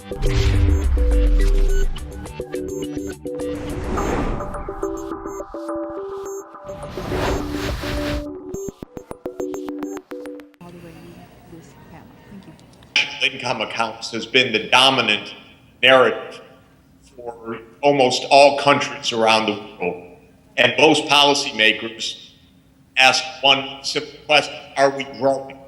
Income accounts has been the dominant narrative for almost all countries around the world. And most policymakers ask one simple question: are we growing?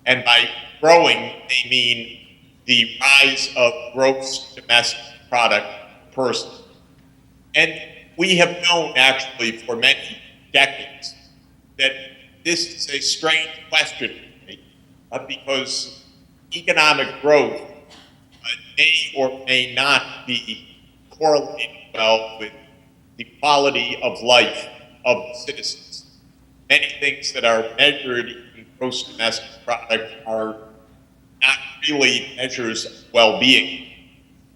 And by growing, they mean the rise of gross domestic product per person. And we have known actually for many decades that this is a strange question because economic growth may or may not be correlated well with the quality of life of citizens. Many things that are measured in gross domestic product are not really measures of well-being.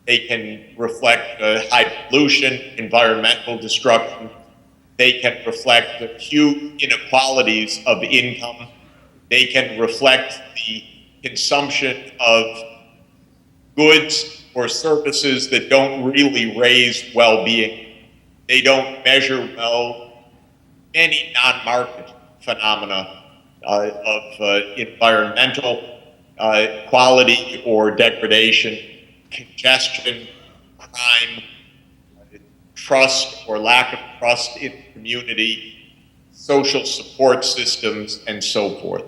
They can reflect high pollution, environmental destruction. They can reflect the huge inequalities of income. They can reflect the consumption of goods or services that don't really raise well-being. They don't measure well any non-market phenomena of environmental quality or degradation, congestion, crime, trust or lack of trust in the community, social support systems, and so forth.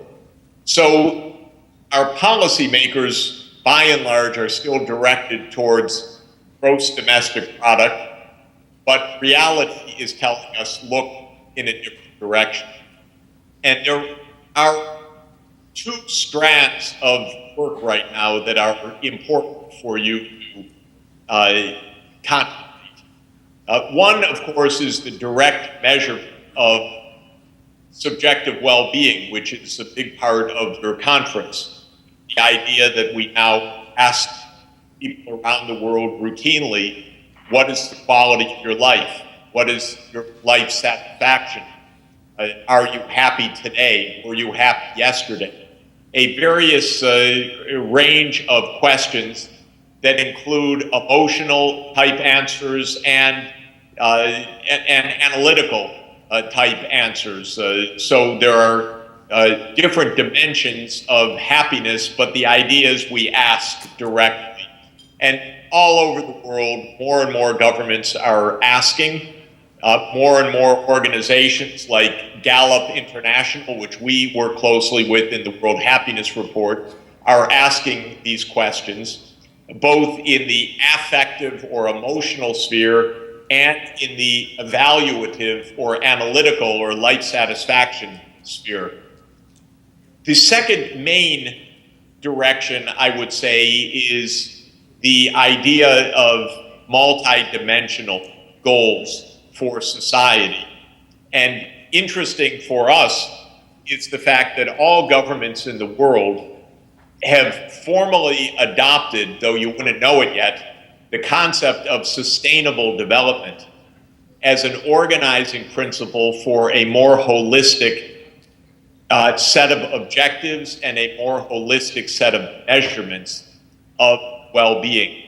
So our policymakers, by and large, are still directed towards gross domestic product, but reality is telling us, look in a different direction. And there are two strands of work right now that are important for you to contemplate. One, of course, is the direct measurement of subjective well-being, which is a big part of your conference. The idea that we now ask people around the world routinely, what is the quality of your life? What is your life satisfaction? Are you happy today? Were you happy yesterday? A various range of questions that include emotional type answers and analytical type answers. So there are different dimensions of happiness, but the idea is we ask directly. And all over the world, more and more governments are asking. More and more organizations like Gallup International, which we work closely with in the World Happiness Report, are asking these questions, both in the affective or emotional sphere and in the evaluative or analytical or life satisfaction sphere. The second main direction, I would say, is the idea of multidimensional goals for society. And interesting for us is the fact that all governments in the world have formally adopted, though you wouldn't know it yet, the concept of sustainable development as an organizing principle for a more holistic set of objectives and a more holistic set of measurements of well-being.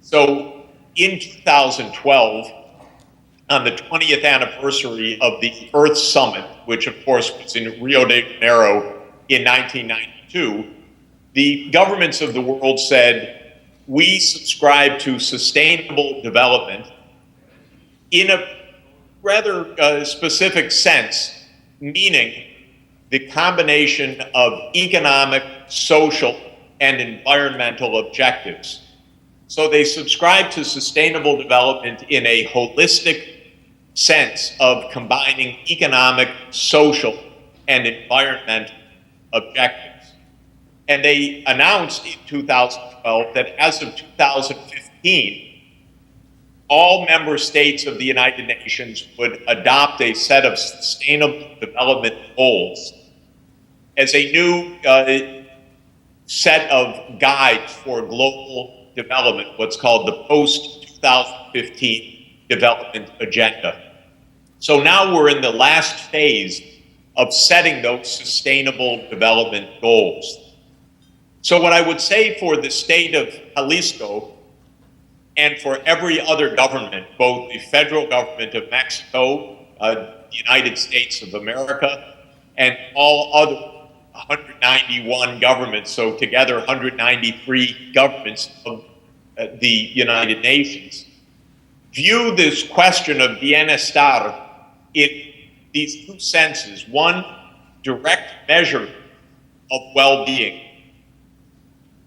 So in 2012, on the 20th anniversary of the Earth Summit, which of course was in Rio de Janeiro in 1992, the governments of the world said, we subscribe to sustainable development in a rather specific sense, meaning the combination of economic, social, and environmental objectives. So they subscribe to sustainable development in a holistic sense of combining economic, social, and environmental objectives. And they announced in 2012 that as of 2015, all member states of the United Nations would adopt a set of sustainable development goals as a new set of guides for global development, what's called the post-2015 development agenda. So now we're in the last phase of setting those sustainable development goals. So what I would say for the state of Jalisco and for every other government, both the federal government of Mexico, the United States of America, and all other 191 governments, so together 193 governments of the United Nations, view this question of bienestar in these two senses. One, direct measure of well-being.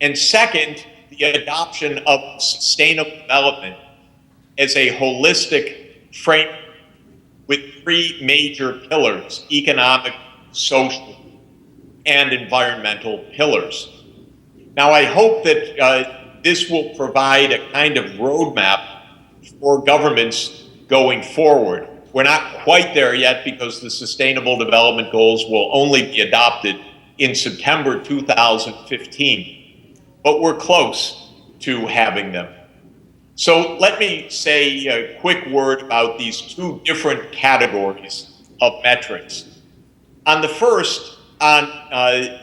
And second, the adoption of sustainable development as a holistic framework with three major pillars: economic, social, and environmental pillars. Now, I hope that this will provide a kind of roadmap for governments going forward. We're not quite there yet because the Sustainable Development Goals will only be adopted in September 2015, but we're close to having them. So let me say a quick word about these two different categories of metrics. On the first, on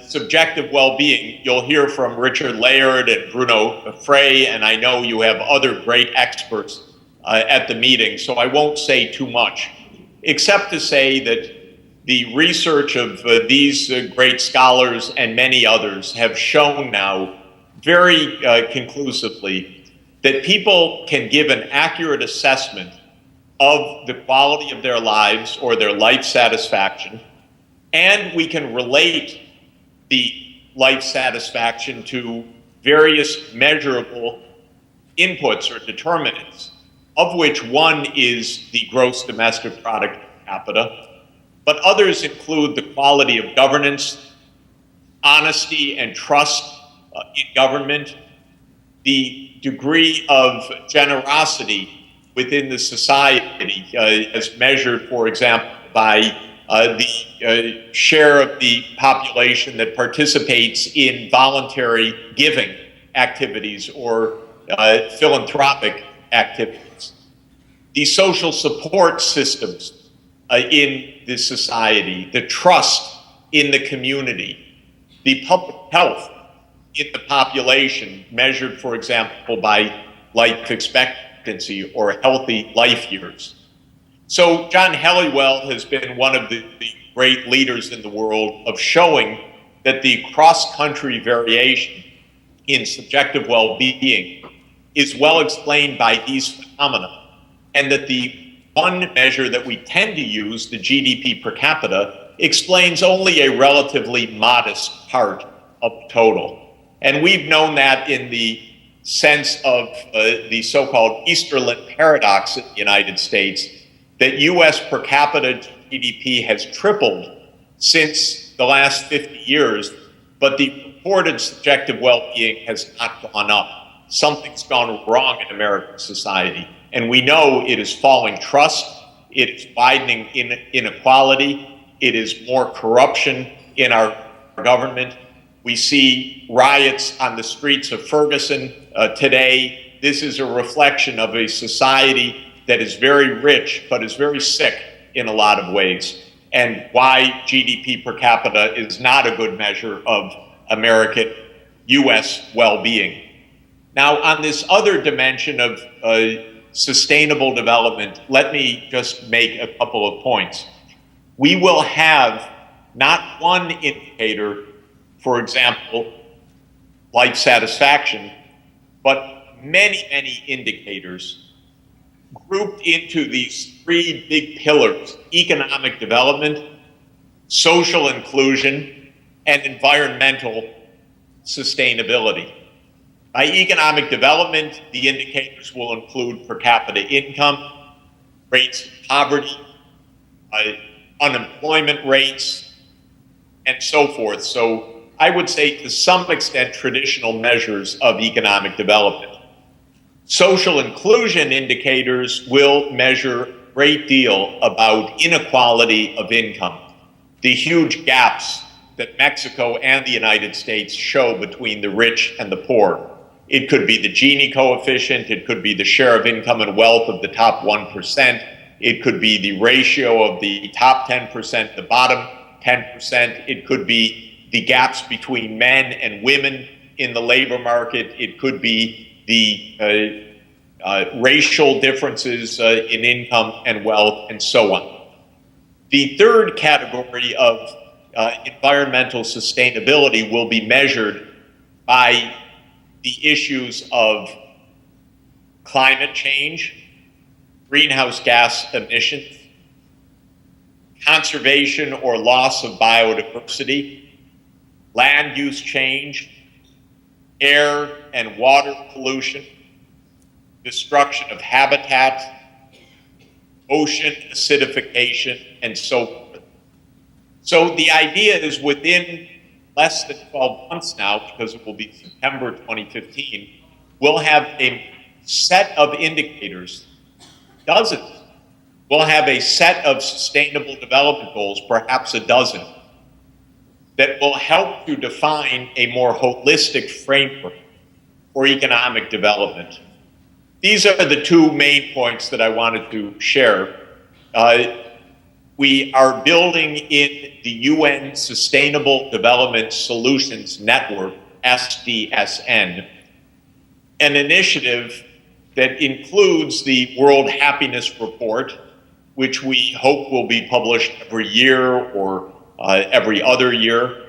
subjective well-being, you'll hear from Richard Laird and Bruno Frey, and I know you have other great experts at the meeting, so I won't say too much, except to say that the research of these great scholars and many others have shown now very conclusively that people can give an accurate assessment of the quality of their lives or their life satisfaction, and we can relate the life satisfaction to various measurable inputs or determinants, of which one is the gross domestic product per capita, but others include the quality of governance, honesty and trust in government, the degree of generosity within the society, as measured, for example, by the share of the population that participates in voluntary giving activities or philanthropic activities. The social support systems in the society, the trust in the community, the public health in the population, measured, for example, by life expectancy or healthy life years. So John Helliwell has been one of the great leaders in the world of showing that the cross-country variation in subjective well-being is well explained by these phenomena, and that the one measure that we tend to use, the GDP per capita, explains only a relatively modest part of the total. And we've known that in the sense of the so-called Easterlin paradox in the United States, that US per capita GDP has tripled since the last 50 years, but the reported subjective well-being has not gone up. Something's gone wrong in American society. And we know it is falling trust, it is widening inequality, it is more corruption in our government. We see riots on the streets of Ferguson today. This is a reflection of a society that is very rich, but is very sick in a lot of ways, and why GDP per capita is not a good measure of American US well-being. Now, on this other dimension of sustainable development, let me just make a couple of points. We will have not one indicator, for example, life satisfaction, but many, many indicators grouped into these three big pillars: economic development, social inclusion, and environmental sustainability. By economic development, the indicators will include per capita income, rates of poverty, unemployment rates, and so forth. So I would say, to some extent, traditional measures of economic development. Social inclusion indicators will measure a great deal about inequality of income, the huge gaps that Mexico and the United States show between the rich and the poor. It could be the Gini coefficient, it could be the share of income and wealth of the top 1%, it could be the ratio of the top 10%, the bottom 10%, it could be the gaps between men and women in the labor market. It could be the racial differences in income and wealth, and so on. The third category of environmental sustainability will be measured by the issues of climate change, greenhouse gas emissions, conservation or loss of biodiversity, land use change, air and water pollution, destruction of habitat, ocean acidification, and so forth. So the idea is within less than 12 months now, because it will be September 2015, we'll have a set of indicators, dozens. We'll have a set of sustainable development goals, perhaps a dozen, that will help to define a more holistic framework for economic development. These are the two main points that I wanted to share. We are building in the UN Sustainable Development Solutions Network, SDSN, an initiative that includes the World Happiness Report, which we hope will be published every year or every other year,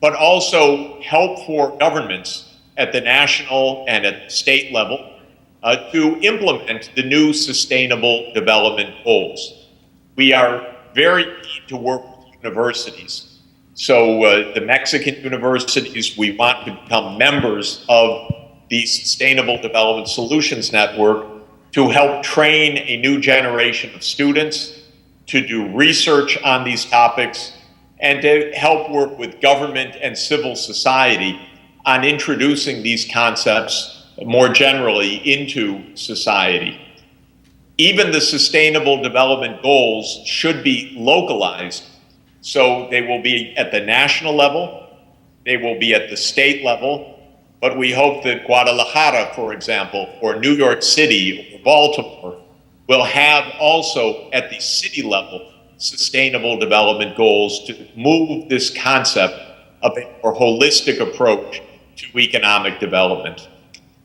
but also help for governments at the national and at the state level to implement the new Sustainable Development Goals. We are very keen to work with universities. So the Mexican universities, we want to become members of the Sustainable Development Solutions Network to help train a new generation of students, to do research on these topics, and to help work with government and civil society on introducing these concepts more generally into society. Even the Sustainable Development Goals should be localized, so they will be at the national level, they will be at the state level, but we hope that Guadalajara, for example, or New York City, or Baltimore, will have also at the city level Sustainable Development Goals to move this concept of a more holistic approach to economic development.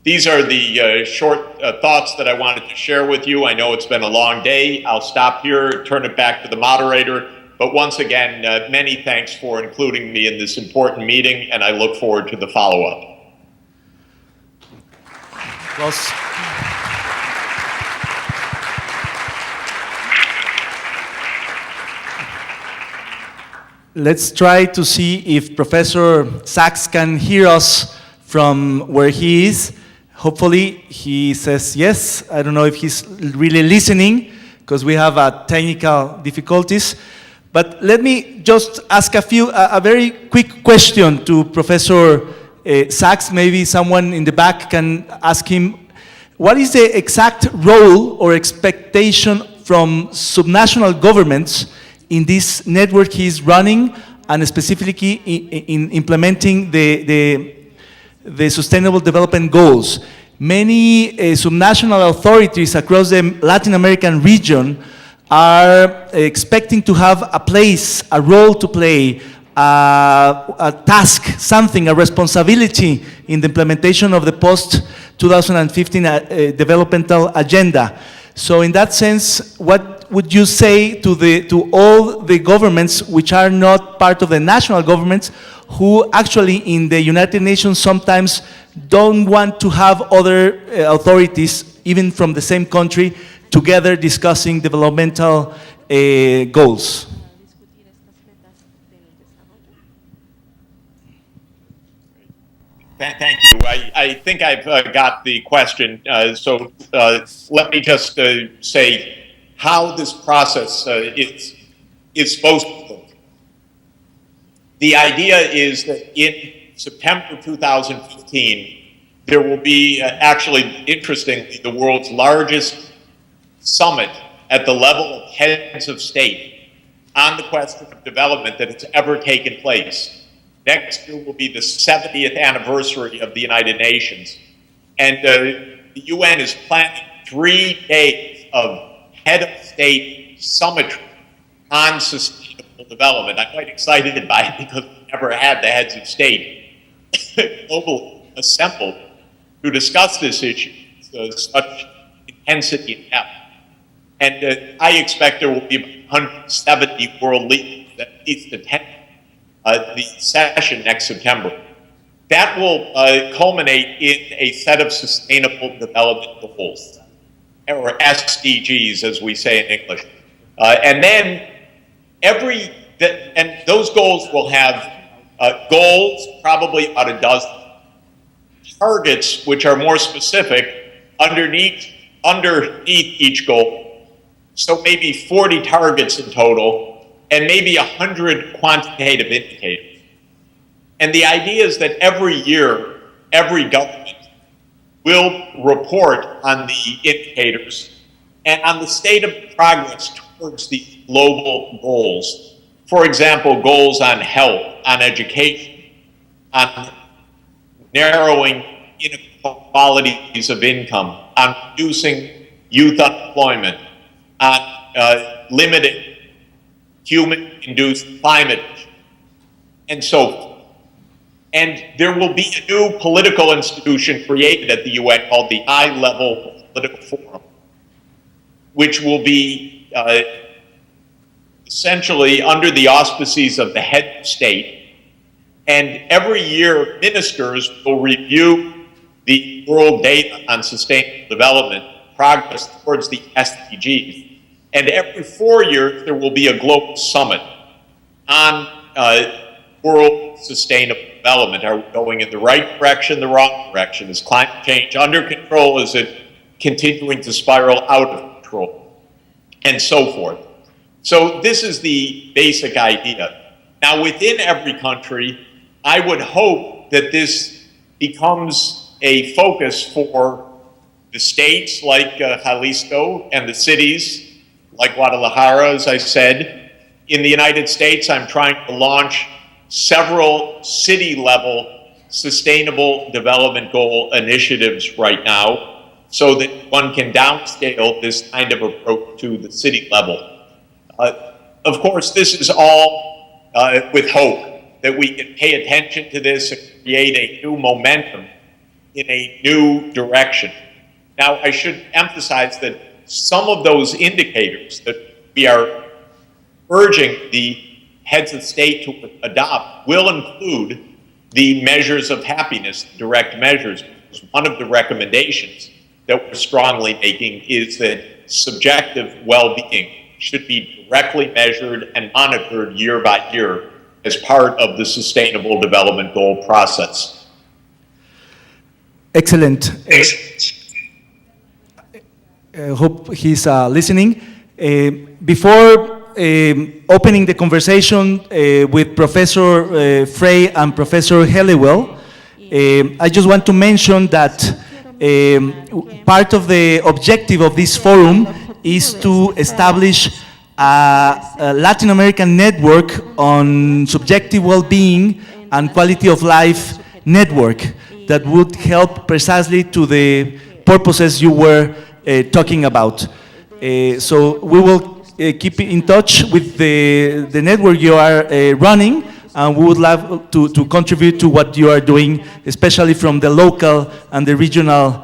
These are the short thoughts that I wanted to share with you. I know it's been a long day. I'll stop here, turn it back to the moderator. But once again, many thanks for including me in this important meeting, and I look forward to the follow-up. Well, let's try to see if Professor Sachs can hear us from where he is. Hopefully he says yes. I don't know if he's really listening because we have technical difficulties. But let me just ask a very quick question to Professor Sachs. Maybe someone in the back can ask him, what is the exact role or expectation from subnational governments in this network he's running, and specifically in implementing the Sustainable Development Goals? Many subnational authorities across the Latin American region are expecting to have a place, a role to play, a task, something, a responsibility in the implementation of the post-2015 developmental agenda. So in that sense, what would you say to all the governments which are not part of the national governments, who actually in the United Nations sometimes don't want to have other authorities, even from the same country, together discussing developmental goals? Thank you. I think I've got the question. So let me just say how this process is supposed to look. The idea is that in September 2015, there will be actually, interestingly, the world's largest summit at the level of heads of state on the question of development that has ever taken place. Next year will be the 70th anniversary of the United Nations. And the UN is planning 3 days of head of state summitry on sustainable development. I'm quite excited by it because we never had the heads of state. globally assembled to discuss this issue with such intensity and depth. And I expect there will be 170 world leaders that at least attend the session next September. That will culminate in a set of sustainable development goals, or SDGs, as we say in English. And then and those goals will have goals, probably about a dozen, targets which are more specific underneath each goal. So maybe 40 targets in total, and maybe 100 quantitative indicators. And the idea is that every year, every government will report on the indicators and on the state of progress towards the global goals. For example, goals on health, on education, on narrowing inequalities of income, on reducing youth unemployment, on limiting human-induced climate change, and so forth. And there will be a new political institution created at the UN called the High-Level Political Forum, which will be essentially under the auspices of the head of state. And every year, ministers will review the world data on sustainable development, progress towards the SDGs. And every 4 years, there will be a global summit on world sustainable development. Are we going in the right direction, the wrong direction? Is climate change under control? Is it continuing to spiral out of control? And so forth. So this is the basic idea. Now, within every country, I would hope that this becomes a focus for the states like Jalisco and the cities like Guadalajara, as I said. In the United States, I'm trying to launch several city-level sustainable development goal initiatives right now so that one can downscale this kind of approach to the city level. Of course, this is all with hope that we can pay attention to this and create a new momentum in a new direction. Now, I should emphasize that some of those indicators that we are urging the heads of state to adopt will include the measures of happiness, direct measures. One of the recommendations that we're strongly making is that subjective well-being should be directly measured and monitored year by year as part of the Sustainable Development Goal process. Excellent. Hope he's listening. Before opening the conversation with Professor Frey and Professor Helliwell, I just want to mention that part of the objective of this forum is to establish a Latin American network on subjective well-being and quality of life network that would help precisely to the purposes you were talking about. So we will keep in touch with the network you are running, and we would love to contribute to what you are doing, especially from the local and the regional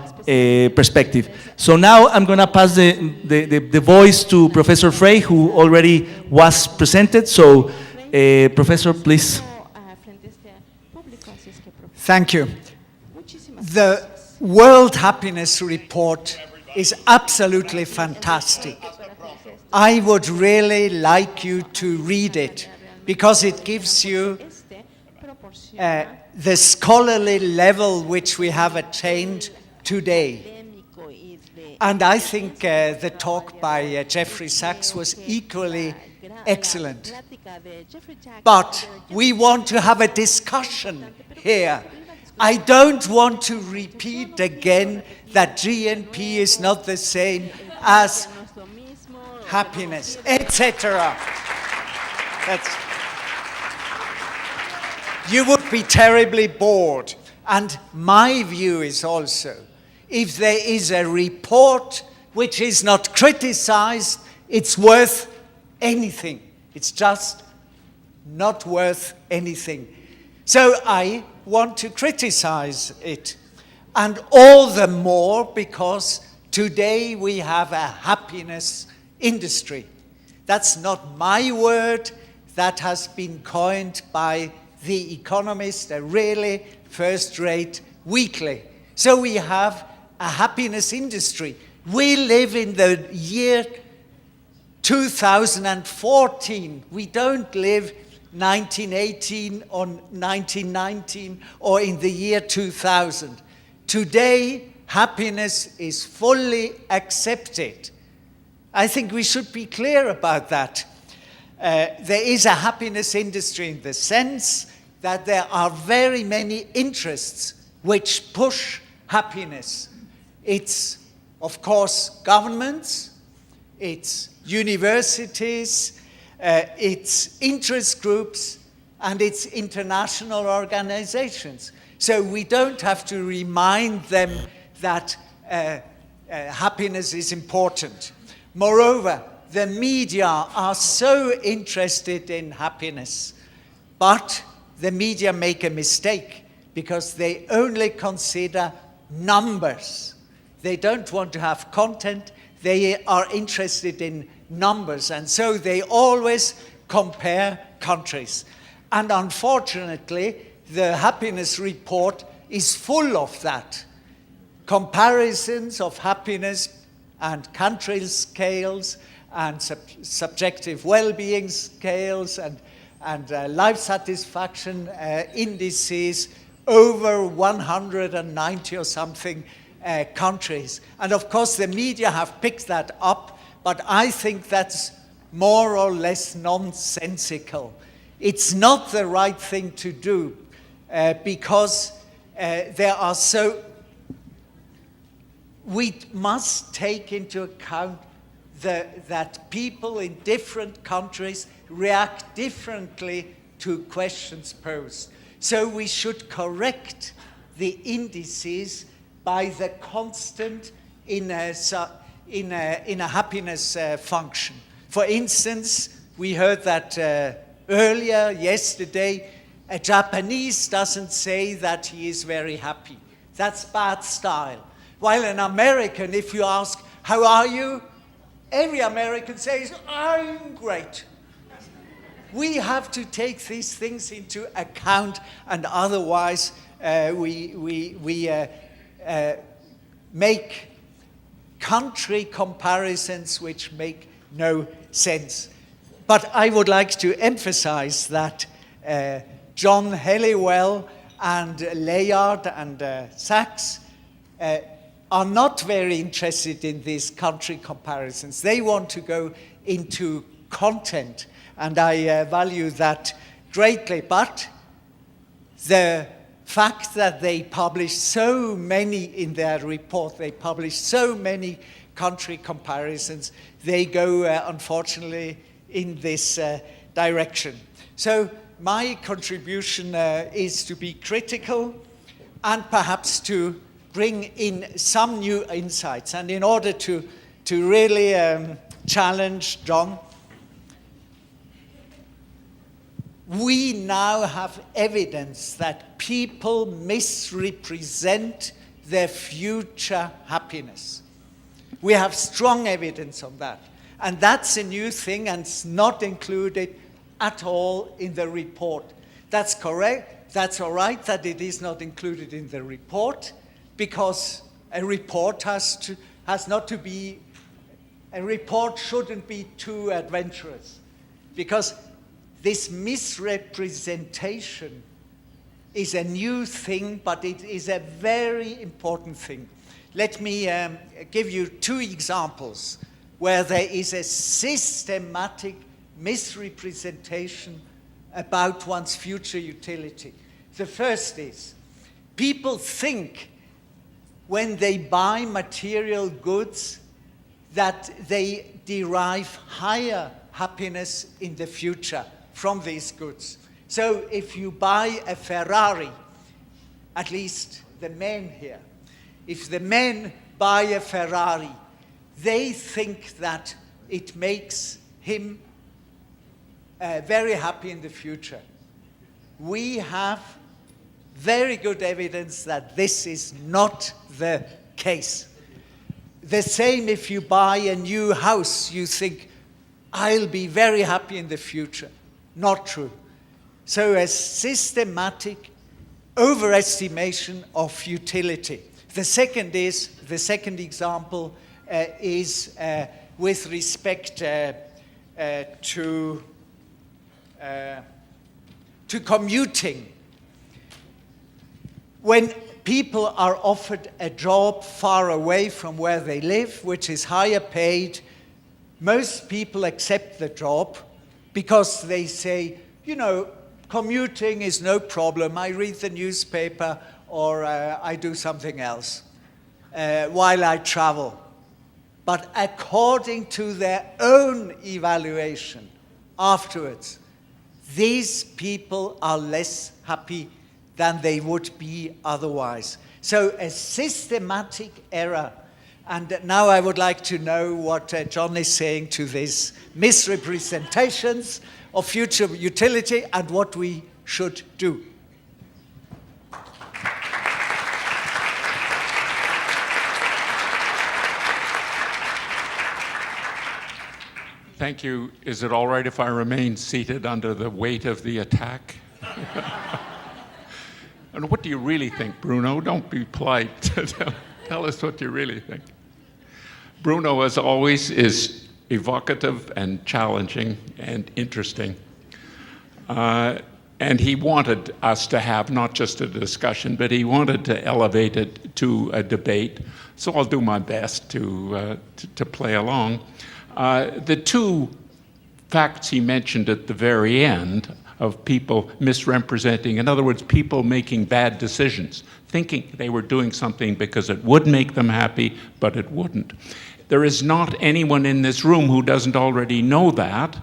perspective. So now I'm going to pass the voice to Professor Frey, who already was presented. So, Professor, please. Thank you. The World Happiness Report is absolutely fantastic. I would really like you to read it because it gives you the scholarly level which we have attained today. And I think the talk by Jeffrey Sachs was equally excellent. But we want to have a discussion here. I don't want to repeat again that GNP is not the same as happiness, etc. You would be terribly bored. And my view is also, if there is a report which is not criticized, it's worth anything. It's just not worth anything. So I want to criticize it. And all the more because today we have a happiness industry. That's not my word. That has been coined by The Economist, a really first-rate weekly. So we have a happiness industry. We live in the year 2014. We don't live 1918 or 1919 or in the year 2000. Today, happiness is fully accepted. I think we should be clear about that. There is a happiness industry in the sense that there are very many interests which push happiness. It's, of course, governments, it's universities, it's interest groups, and it's international organizations. So we don't have to remind them that happiness is important. Moreover, the media are so interested in happiness, but the media make a mistake because they only consider numbers. They don't want to have content. They are interested in numbers, and so they always compare countries. And unfortunately, the happiness report is full of that. Comparisons of happiness and country scales and subjective well-being scales and life satisfaction indices over 190 or something countries. And of course the media have picked that up, but I think that's more or less nonsensical. It's not the right thing to do because there are we must take into account that people in different countries react differently to questions posed. So we should correct the indices by the constant in a happiness function. For instance, we heard that earlier, yesterday, a Japanese doesn't say that he is very happy. That's bad style. While an American, if you ask, how are you? Every American says, I'm great. We have to take these things into account, and otherwise we make country comparisons which make no sense. But I would like to emphasize that John Helliwell and Layard and Sachs are not very interested in these country comparisons. They want to go into content, and I value that greatly. But the fact that they publish so many in their report, they publish so many country comparisons, they go, unfortunately, in this direction. So my contribution is to be critical and perhaps to bring in some new insights. And in order to really challenge John, we now have evidence that people misrepresent their future happiness. We have strong evidence on that. And that's a new thing, and it's not included at all in the report. That's correct. That's all right that it is not included in the report, because a report shouldn't be too adventurous, because this misrepresentation is a new thing, but it is a very important thing. Let me give you two examples where there is a systematic misrepresentation about one's future utility. The first is, people think when they buy material goods that they derive higher happiness in the future from these goods. So if you buy a Ferrari, at least the men here, if the men buy a Ferrari, they think that it makes him very happy in the future. we have very good evidence that this is not the case. The same if you buy a new house, you think, I'll be very happy in the future. Not true. So a systematic overestimation of utility. The second example is with respect to commuting. When people are offered a job far away from where they live, which is higher paid, most people accept the job because they say, you know, commuting is no problem. I read the newspaper or I do something else while I travel. But according to their own evaluation afterwards, these people are less happy than they would be otherwise. So a systematic error. And now I would like to know what John is saying to these misrepresentations of future utility and what we should do. Thank you. Is it all right if I remain seated under the weight of the attack? And what do you really think, Bruno? Don't be polite. Tell us what you really think. Bruno, as always, is evocative and challenging and interesting. And he wanted us to have not just a discussion, but he wanted to elevate it to a debate. So I'll do my best to play along. The two facts he mentioned at the very end of people misrepresenting, in other words, people making bad decisions, thinking they were doing something because it would make them happy, but it wouldn't. There is not anyone in this room who doesn't already know that.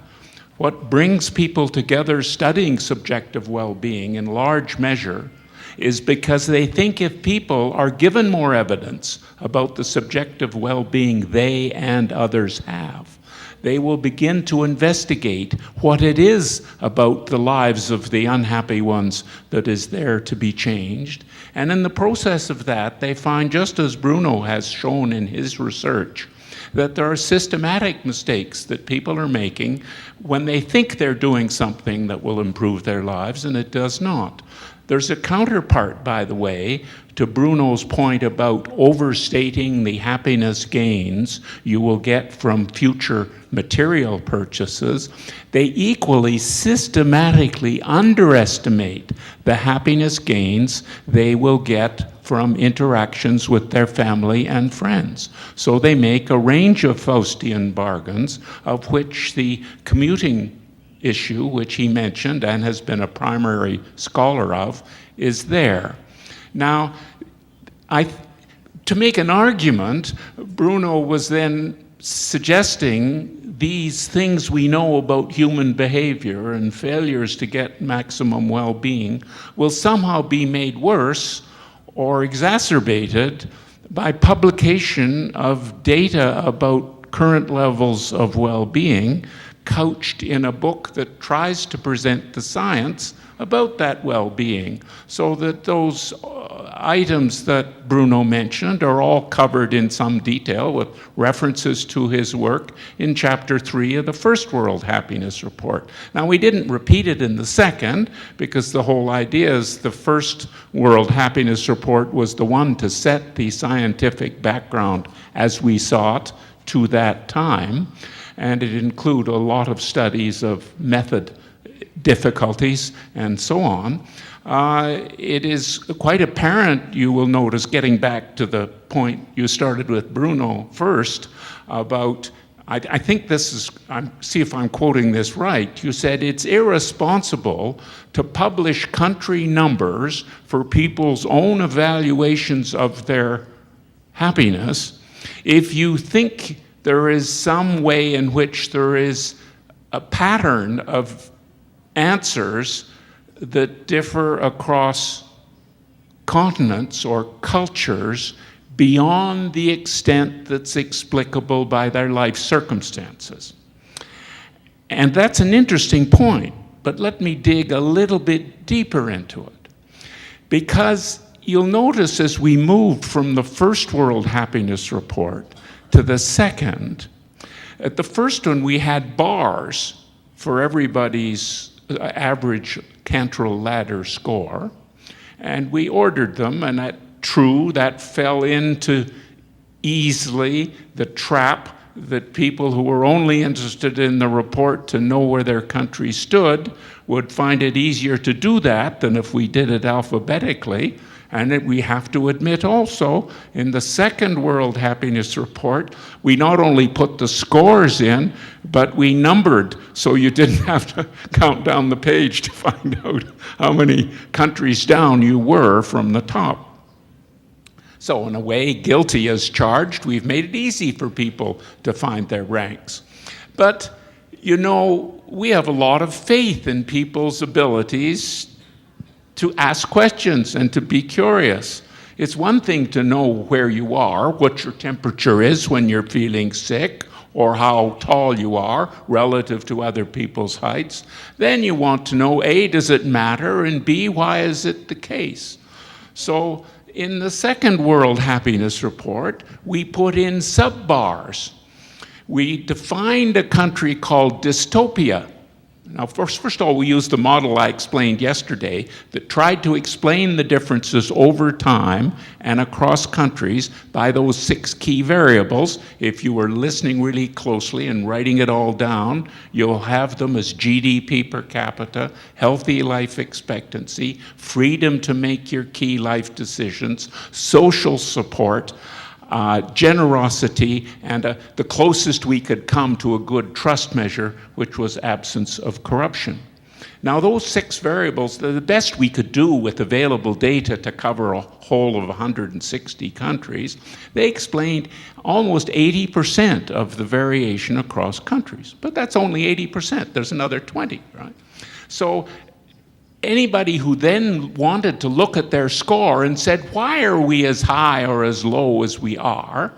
What brings people together studying subjective well-being in large measure is because they think if people are given more evidence about the subjective well-being they and others have, they will begin to investigate what it is about the lives of the unhappy ones that is there to be changed. And in the process of that, they find, just as Bruno has shown in his research, that there are systematic mistakes that people are making when they think they're doing something that will improve their lives, and it does not. There's a counterpart, by the way, to Bruno's point about overstating the happiness gains you will get from future material purchases. They equally systematically underestimate the happiness gains they will get from interactions with their family and friends. So they make a range of Faustian bargains, of which the commuting issue, which he mentioned and has been a primary scholar of, is there. Now, to make an argument, Bruno was then suggesting these things we know about human behavior and failures to get maximum well-being will somehow be made worse or exacerbated by publication of data about current levels of well-being couched in a book that tries to present the science about that well-being, so that those items that Bruno mentioned are all covered in some detail with references to his work in Chapter 3 of the First World Happiness Report. Now, we didn't repeat it in the second, because the whole idea is the First World Happiness Report was the one to set the scientific background as we saw it to that time, and it included a lot of studies of method difficulties and so on. It is quite apparent, you will notice, getting back to the point you started with Bruno first, about, I think this is, see if I'm quoting this right, you said it's irresponsible to publish country numbers for people's own evaluations of their happiness if you think there is some way in which there is a pattern of answers that differ across continents or cultures beyond the extent that's explicable by their life circumstances. And that's an interesting point, but let me dig a little bit deeper into it. Because you'll notice as we moved from the first World Happiness Report to the second, at the first one we had bars for everybody's average Cantrell ladder score, and we ordered them, and that fell into easily the trap that people who were only interested in the report to know where their country stood would find it easier to do that than if we did it alphabetically. And we have to admit also, in the second World Happiness Report, we not only put the scores in, but we numbered, so you didn't have to count down the page to find out how many countries down you were from the top. So in a way, guilty as charged, we've made it easy for people to find their ranks. But, you know, we have a lot of faith in people's abilities to ask questions and to be curious. It's one thing to know where you are, what your temperature is when you're feeling sick, or how tall you are relative to other people's heights. Then you want to know, A, does it matter, and B, why is it the case? So in the second World Happiness Report, we put in sub-bars. We defined a country called dystopia. Now, first of all, we used the model I explained yesterday that tried to explain the differences over time and across countries by those 6 key variables. If you were listening really closely and writing it all down, you'll have them as GDP per capita, healthy life expectancy, freedom to make your key life decisions, social support, generosity, and the closest we could come to a good trust measure, which was absence of corruption. Now, those 6 variables, they're the best we could do with available data to cover a whole of 160 countries. They explained almost 80% of the variation across countries. But that's only 80%. There's another 20, right? So anybody who then wanted to look at their score and said, why are we as high or as low as we are?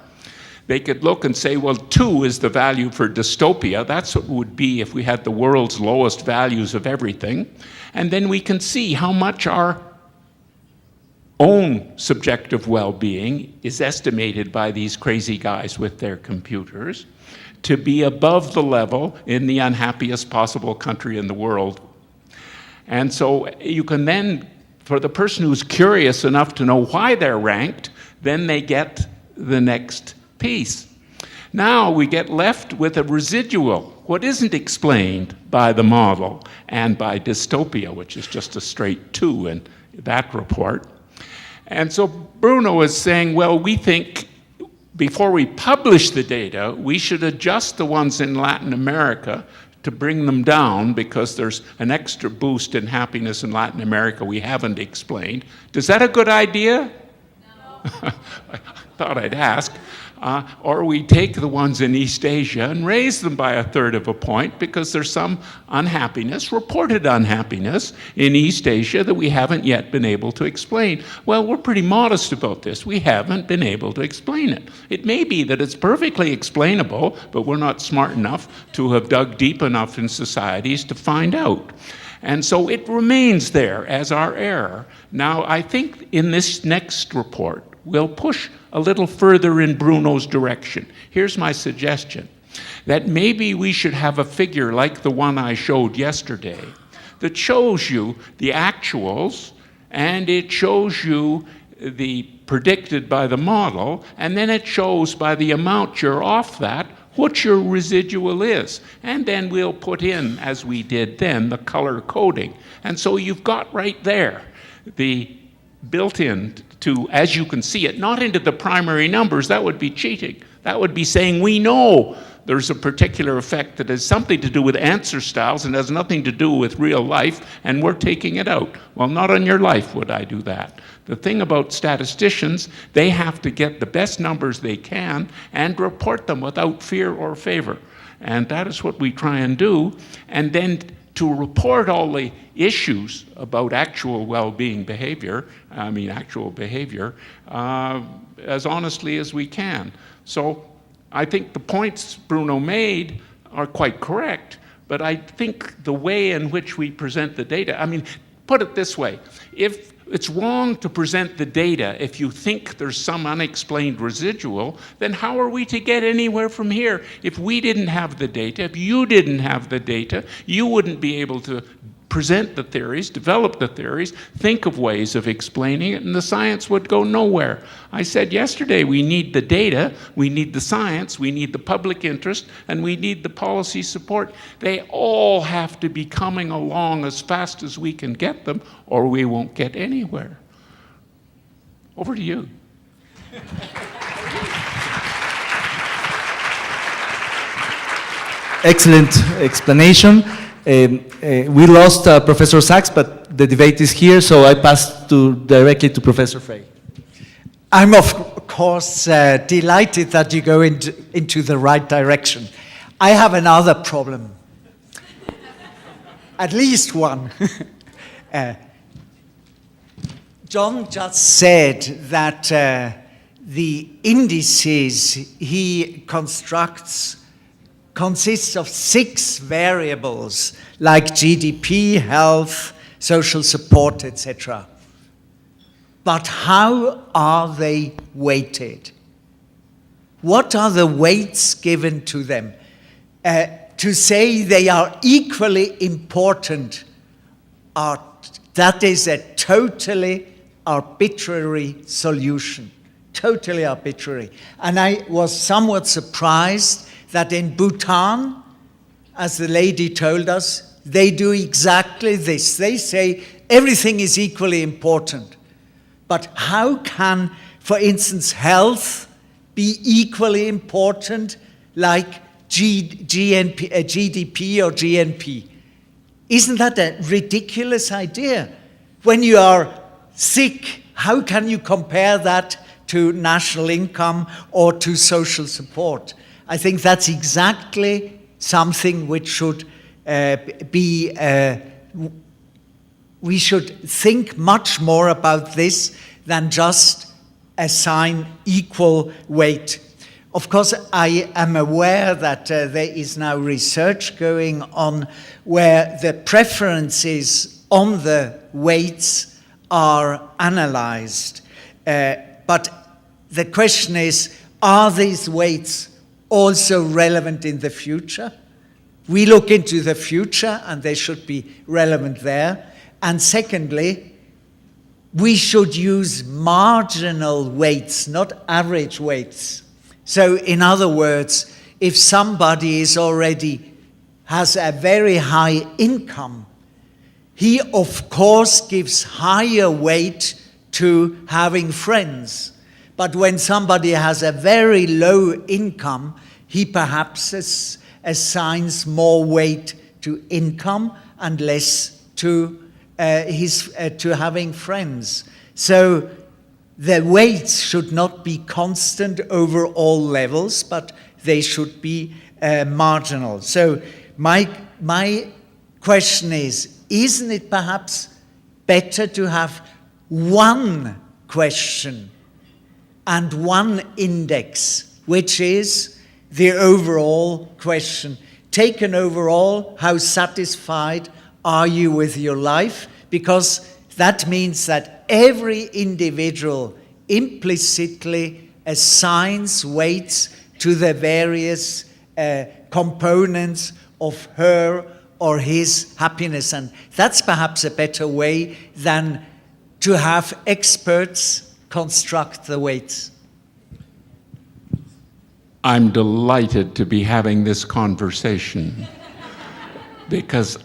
They could look and say, well, 2 is the value for dystopia. That's what it would be if we had the world's lowest values of everything. And then we can see how much our own subjective well-being is estimated by these crazy guys with their computers to be above the level in the unhappiest possible country in the world. And so you can then, for the person who's curious enough to know why they're ranked, then they get the next piece. Now we get left with a residual, what isn't explained by the model and by dystopia, which is just a straight 2 in that report. And so Bruno is saying, well, we think before we publish the data, we should adjust the ones in Latin America to bring them down because there's an extra boost in happiness in Latin America we haven't explained. Is that a good idea? No. I thought I'd ask. Or we take the ones in East Asia and raise them by 1/3 of a point because there's some unhappiness, reported unhappiness in East Asia that we haven't yet been able to explain. Well, we're pretty modest about this. We haven't been able to explain it. It may be that it's perfectly explainable, but we're not smart enough to have dug deep enough in societies to find out. And so it remains there as our error. Now, I think in this next report, we'll push a little further in Bruno's direction. Here's my suggestion, that maybe we should have a figure like the one I showed yesterday that shows you the actuals and it shows you the predicted by the model, and then it shows by the amount you're off that what your residual is. And then we'll put in, as we did then, the color coding. And so you've got right there the built-in to, as you can see it, not into the primary numbers, that would be cheating. That would be saying we know there's a particular effect that has something to do with answer styles and has nothing to do with real life, and we're taking it out. Well, not on your life would I do that. The thing about statisticians, they have to get the best numbers they can and report them without fear or favor. And that is what we try and do. And then to report all the issues about actual well-being behavior, as honestly as we can. So I think the points Bruno made are quite correct, But I think the way in which we present the data, I mean, put it this way, if it's wrong to present the data if you think there's some unexplained residual, then how are we to get anywhere from here? If we didn't have the data, if you didn't have the data, you wouldn't be able to present the theories, develop the theories, think of ways of explaining it, and the science would go nowhere. I said yesterday, we need the data, we need the science, we need the public interest, and we need the policy support. They all have to be coming along as fast as we can get them, or we won't get anywhere. Over to you. Excellent explanation. We lost Professor Sachs, but the debate is here, so I pass directly to Professor Frey. I'm of course delighted that you go into the right direction. I have another problem. At least one. John just said that the indices he constructs consists of 6 variables like GDP, health, social support, etc. But how are they weighted? What are the weights given to them? To say they are equally important, that is a totally arbitrary solution. Totally arbitrary. And I was somewhat surprised that in Bhutan, as the lady told us, they do exactly this. They say everything is equally important. But how can, for instance, health be equally important like GDP or GNP? Isn't that a ridiculous idea? When you are sick, how can you compare that to national income or to social support? I think that's exactly something which should we should think much more about this than just assign equal weight. Of course, I am aware that there is now research going on where the preferences on the weights are analyzed. But the question is, are these weights also relevant in the future? We look into the future and they should be relevant there. And secondly, we should use marginal weights, not average weights. So in other words, if somebody has a very high income, he of course gives higher weight to having friends. But when somebody has a very low income, he perhaps assigns more weight to income and less to to having friends. So the weights should not be constant over all levels, but they should be marginal. So my question is, isn't it perhaps better to have one question and one index, which is the overall question? Taken overall, how satisfied are you with your life? Because that means that every individual implicitly assigns weights to the various components of her or his happiness. And that's perhaps a better way than to have experts construct the weights. I'm delighted to be having this conversation because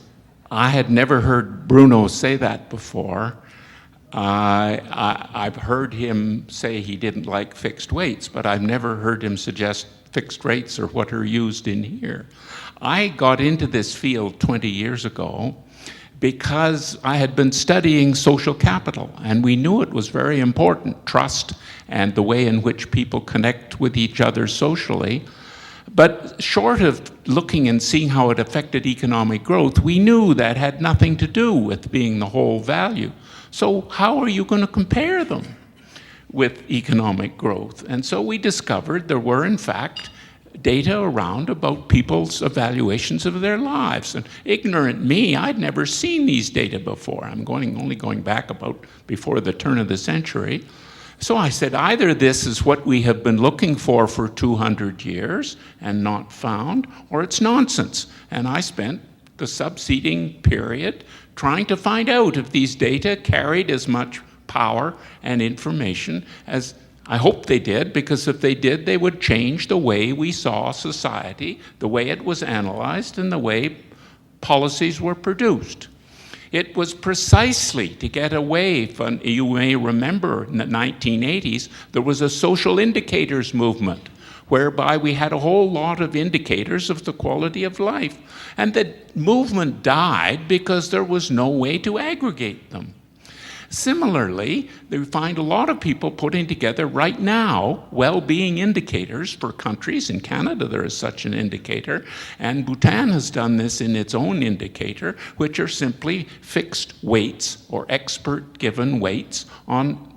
I had never heard Bruno say that before. I've heard him say he didn't like fixed weights, but I've never heard him suggest fixed rates or what are used in here. I got into this field 20 years ago because I had been studying social capital, and we knew it was very important, trust and the way in which people connect with each other socially. But short of looking and seeing how it affected economic growth, we knew that had nothing to do with being the whole value. So how are you going to compare them with economic growth? And so we discovered there were, in fact, data around about people's evaluations of their lives. And ignorant me, I'd never seen these data before. I'm only going back about before the turn of the century. So I said, either this is what we have been looking for 200 years and not found, or it's nonsense. And I spent the succeeding period trying to find out if these data carried as much power and information as I hope they did, because if they did, they would change the way we saw society, the way it was analyzed, and the way policies were produced. It was precisely to get away from, you may remember in the 1980s, there was a social indicators movement, whereby we had a whole lot of indicators of the quality of life. And the movement died because there was no way to aggregate them. Similarly, we find a lot of people putting together right now well-being indicators for countries. In Canada, there is such an indicator, and Bhutan has done this in its own indicator, which are simply fixed weights or expert-given weights on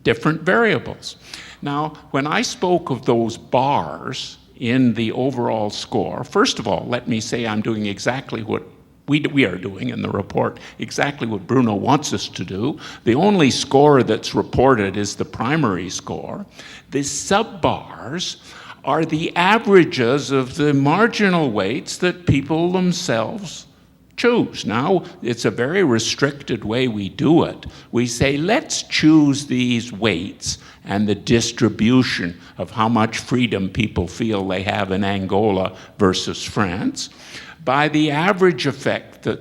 different variables. Now, when I spoke of those bars in the overall score, first of all, let me say I'm doing exactly what we are doing in the report, exactly what Bruno wants us to do. The only score that's reported is the primary score. The sub-bars are the averages of the marginal weights that people themselves choose. Now, it's a very restricted way we do it. We say, let's choose these weights and the distribution of how much freedom people feel they have in Angola versus France, by the average effect that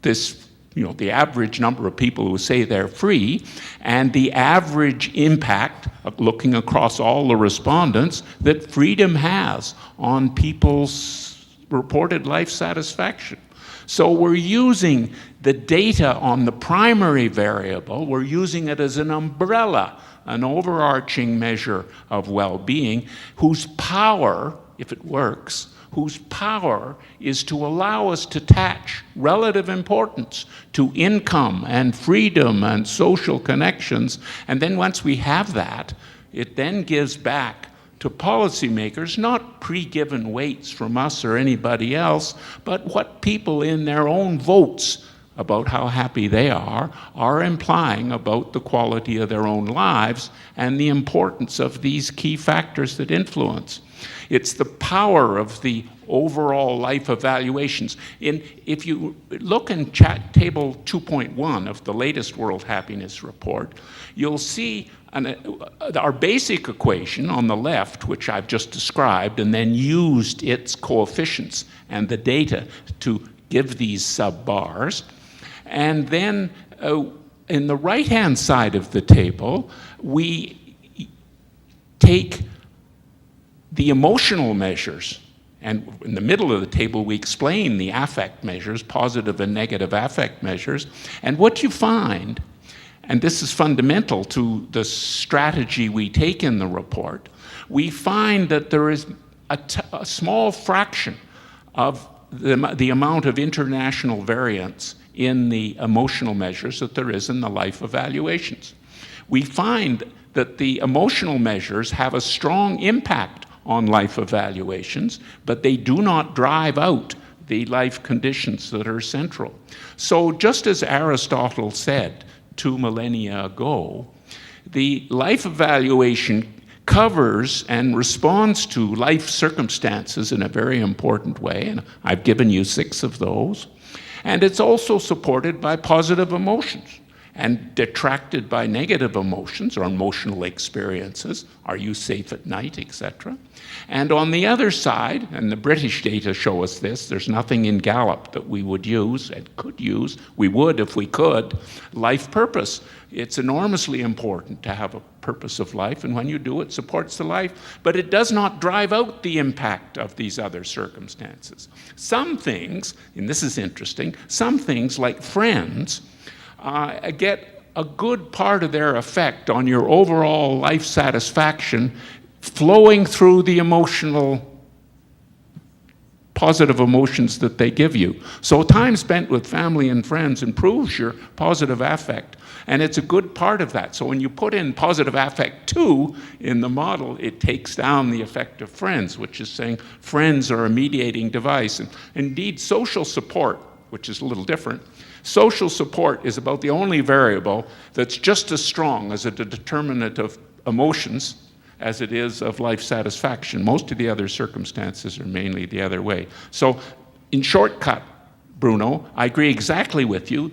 this, the average number of people who say they're free, and the average impact of looking across all the respondents that freedom has on people's reported life satisfaction. So we're using the data on the primary variable, we're using it as an umbrella, an overarching measure of well-being, whose power, if it works, whose power is to allow us to attach relative importance to income and freedom and social connections. And then once we have that, it then gives back to policymakers not pre-given weights from us or anybody else, but what people in their own votes about how happy they are implying about the quality of their own lives and the importance of these key factors that influence. It's the power of the overall life evaluations. If you look in table 2.1 of the latest World Happiness Report, you'll see our basic equation on the left, which I've just described, and then used its coefficients and the data to give these sub-bars. And then in the right-hand side of the table, we take the emotional measures, and in the middle of the table we explain the affect measures, positive and negative affect measures, and what you find, and this is fundamental to the strategy we take in the report, we find that there is a small fraction of the amount of international variance in the emotional measures that there is in the life evaluations. We find that the emotional measures have a strong impact on life evaluations, but they do not drive out the life conditions that are central. So just as Aristotle said 2 millennia ago, the life evaluation covers and responds to life circumstances in a very important way, and I've given you 6 of those. And it's also supported by positive emotions and detracted by negative emotions or emotional experiences. Are you safe at night, etc. And on the other side, and the British data show us this, there's nothing in Gallup that we would use and could use, we would if we could, life purpose. It's enormously important to have a purpose of life, and when you do, it supports the life, but it does not drive out the impact of these other circumstances. Some things, and this is interesting, some things like friends get a good part of their effect on your overall life satisfaction flowing through the emotional positive emotions that they give you. So time spent with family and friends improves your positive affect. And it's a good part of that. So when you put in positive affect 2 in the model, it takes down the effect of friends, which is saying friends are a mediating device. And indeed, social support, which is a little different, social support is about the only variable that's just as strong as a determinant of emotions as it is of life satisfaction. Most of the other circumstances are mainly the other way. So in shortcut, Bruno, I agree exactly with you.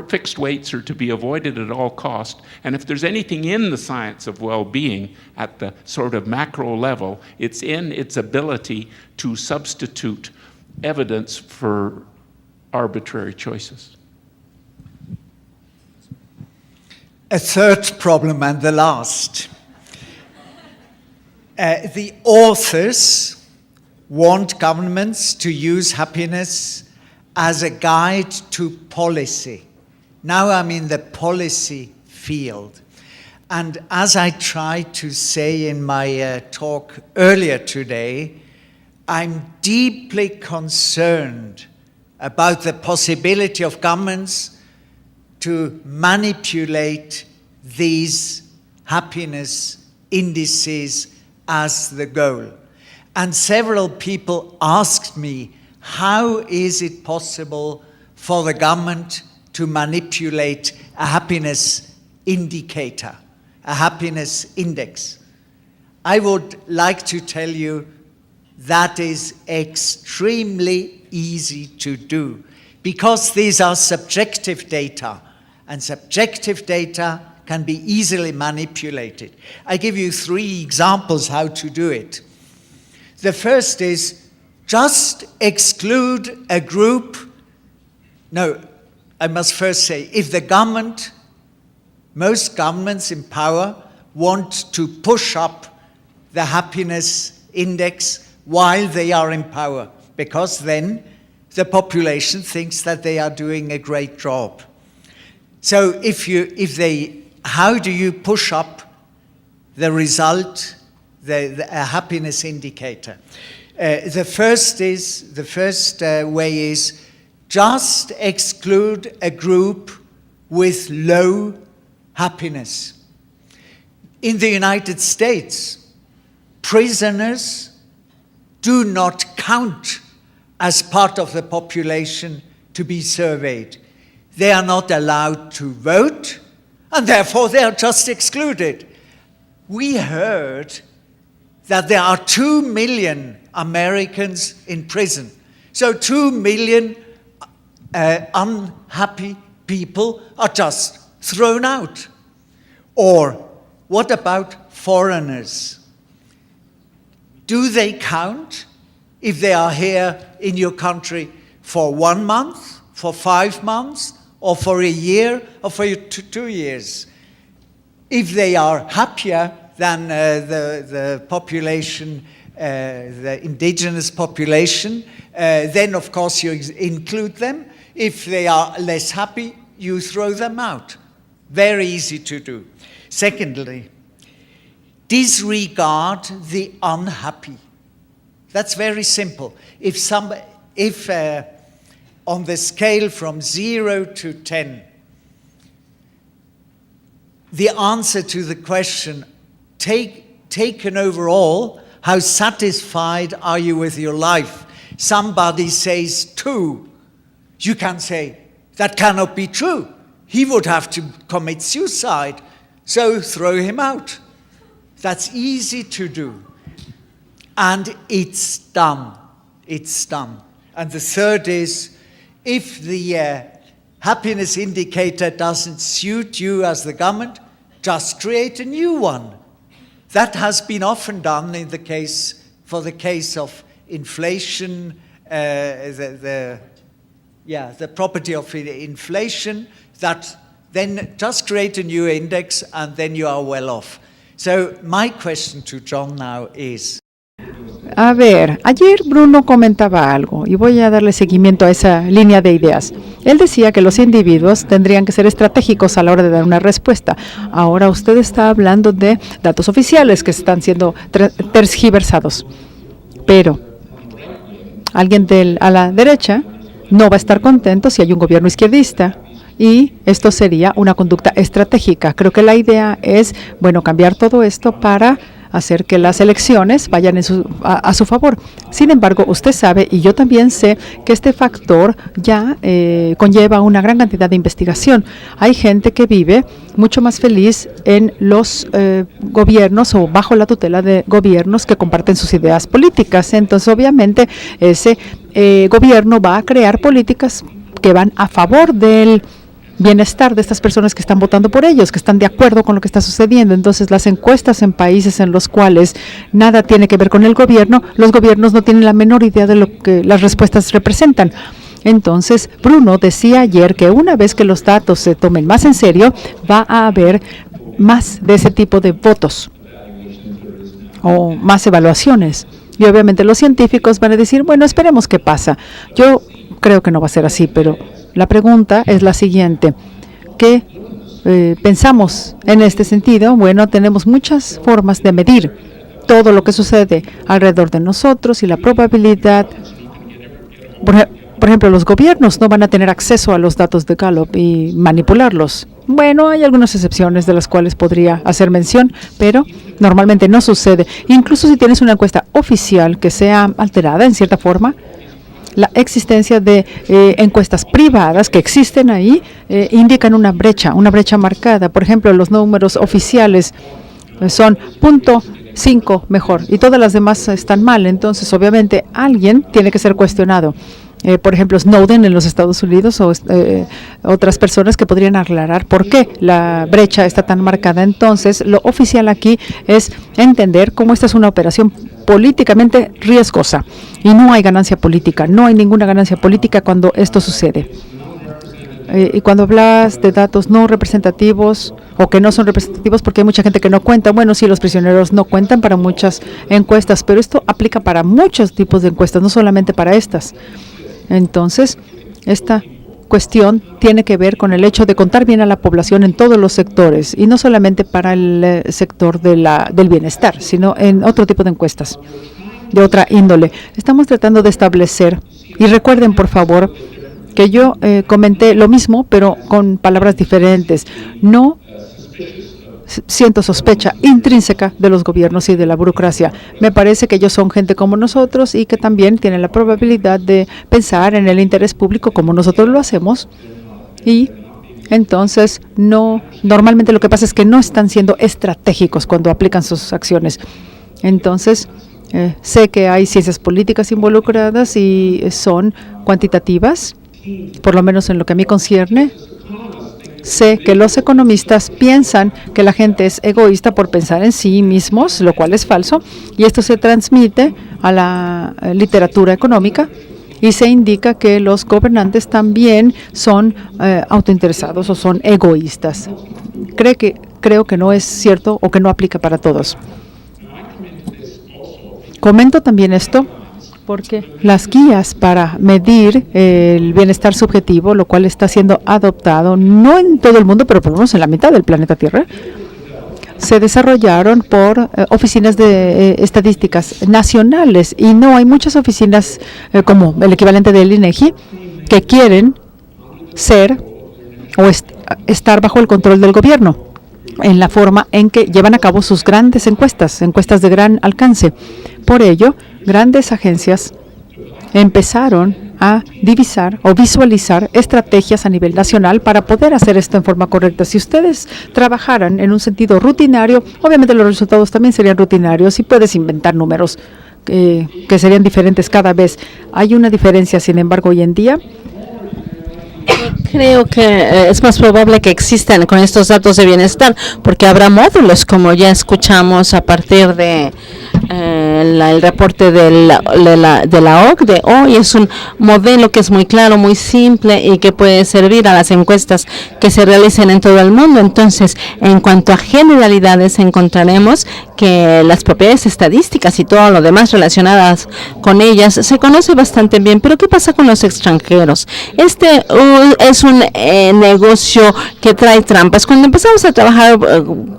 Fixed weights are to be avoided at all cost. And if there's anything in the science of well-being at the sort of macro level, it's in its ability to substitute evidence for arbitrary choices. A third problem, and the last. The authors want governments to use happiness as a guide to policy. Now I'm in the policy field. And as I tried to say in my talk earlier today, I'm deeply concerned about the possibility of governments to manipulate these happiness indices as the goal. And several people asked me, how is it possible for the government to manipulate a happiness indicator, a happiness index? I would like to tell you that is extremely easy to do, because these are subjective data, and subjective data can be easily manipulated. I give you 3 examples how to do it. The first is just exclude a group. No, I must first say, if the government, most governments in power, want to push up the happiness index while they are in power, because then the population thinks that they are doing a great job. So how do you push up the result, the happiness indicator? The first way is just exclude a group with low happiness. In the United States, prisoners do not count as part of the population to be surveyed. They are not allowed to vote, and therefore they are just excluded. We heard that there are 2 million Americans in prison. So 2 million unhappy people are just thrown out. Or what about foreigners? Do they count if they are here in your country for 1 month, for 5 months, or for a year, or for 2 years? If they are happier than the population, the indigenous population, then of course you include them. If they are less happy, you throw them out. Very easy to do. Secondly, disregard the unhappy. That's very simple. If on the scale from 0 to 10, the answer to the question, taken overall, how satisfied are you with your life? Somebody says 2. You can say, that cannot be true. He would have to commit suicide, so throw him out. That's easy to do. And it's done. It's done. And the third is, if the happiness indicator doesn't suit you as the government, just create a new one. That has been often done for the case of inflation, the property of inflation, that then just create a new index and then you are well off. So my question to John now is... A ver, ayer Bruno comentaba algo y voy a darle seguimiento a esa línea de ideas. Él decía que los individuos tendrían que ser estratégicos a la hora de dar una respuesta. Ahora usted está hablando de datos oficiales que están siendo tergiversados. Pero Alguien a la derecha no va a estar contento si hay un gobierno izquierdista. Y esto sería una conducta estratégica. Creo que la idea es, bueno, cambiar todo esto para hacer que las elecciones vayan a su favor. Sin embargo, usted sabe, y yo también sé, que este factor ya conlleva una gran cantidad de investigación. Hay gente que vive mucho más feliz en los gobiernos o bajo la tutela de gobiernos que comparten sus ideas políticas. Entonces, obviamente, ese gobierno va a crear políticas que van a favor del bienestar de estas personas que están votando por ellos, que están de acuerdo con lo que está sucediendo. Entonces, las encuestas en países en los cuales nada tiene que ver con el gobierno, los gobiernos no tienen la menor idea de lo que las respuestas representan. Entonces, Bruno decía ayer que una vez que los datos se tomen más en serio, va a haber más de ese tipo de votos o más evaluaciones. Y obviamente los científicos van a decir, bueno, esperemos qué pasa. Yo creo que no va a ser así, pero la pregunta es la siguiente. ¿Qué pensamos en este sentido? Bueno, tenemos muchas formas de medir todo lo que sucede alrededor de nosotros y la probabilidad. Por ejemplo, los gobiernos no van a tener acceso a los datos de Gallup y manipularlos. Bueno, hay algunas excepciones de las cuales podría hacer mención, pero normalmente no sucede. Incluso si tienes una encuesta oficial que sea alterada en cierta forma, la existencia de encuestas privadas que existen ahí indican una brecha marcada. Por ejemplo, los números oficiales son 0.5 mejor y todas las demás están mal. Entonces, obviamente, alguien tiene que ser cuestionado. Por ejemplo, Snowden en los Estados Unidos o otras personas que podrían aclarar por qué la brecha está tan marcada. Entonces, lo oficial aquí es entender cómo esta es una operación políticamente riesgosa y no hay ganancia política, no hay ninguna ganancia política cuando esto sucede. Y cuando hablas de datos no representativos o que no son representativos porque hay mucha gente que no cuenta, bueno, sí, los prisioneros no cuentan para muchas encuestas, pero esto aplica para muchos tipos de encuestas, no solamente para estas. Entonces, esta cuestión tiene que ver con el hecho de contar bien a la población en todos los sectores y no solamente para el sector del bienestar, sino en otro tipo de encuestas de otra índole. Estamos tratando de establecer, y recuerden por favor que yo comenté lo mismo pero con palabras diferentes. No siento sospecha intrínseca de los gobiernos y de la burocracia. Me parece que ellos son gente como nosotros y que también tienen la probabilidad de pensar en el interés público como nosotros lo hacemos. Y entonces, normalmente lo que pasa es que no están siendo estratégicos cuando aplican sus acciones. Entonces, sé que hay ciencias políticas involucradas y son cuantitativas, por lo menos en lo que a mí concierne. Sé que los economistas piensan que la gente es egoísta por pensar en sí mismos, lo cual es falso, y esto se transmite a la literatura económica y se indica que los gobernantes también son autointeresados o son egoístas. Creo que no es cierto o que no aplica para todos. Comento también esto porque las guías para medir el bienestar subjetivo, lo cual está siendo adoptado, no en todo el mundo, pero por lo menos en la mitad del planeta Tierra, se desarrollaron por oficinas de estadísticas nacionales y no hay muchas oficinas como el equivalente del INEGI que quieren ser o estar bajo el control del gobierno en la forma en que llevan a cabo sus grandes encuestas de gran alcance. Por ello, grandes agencias empezaron a divisar o visualizar estrategias a nivel nacional para poder hacer esto en forma correcta. Si ustedes trabajaran en un sentido rutinario, obviamente los resultados también serían rutinarios y puedes inventar números que serían diferentes cada vez. Hay una diferencia, sin embargo, hoy en día. Creo que es más probable que existan con estos datos de bienestar, porque habrá módulos, como ya escuchamos a partir de el reporte de la OCDE. Hoy es un modelo que es muy claro, muy simple y que puede servir a las encuestas que se realicen en todo el mundo. Entonces, en cuanto a generalidades, encontraremos que las propiedades estadísticas y todo lo demás relacionadas con ellas se conoce bastante bien. Pero ¿qué pasa con los extranjeros? Este es un negocio que trae trampas. Cuando empezamos a trabajar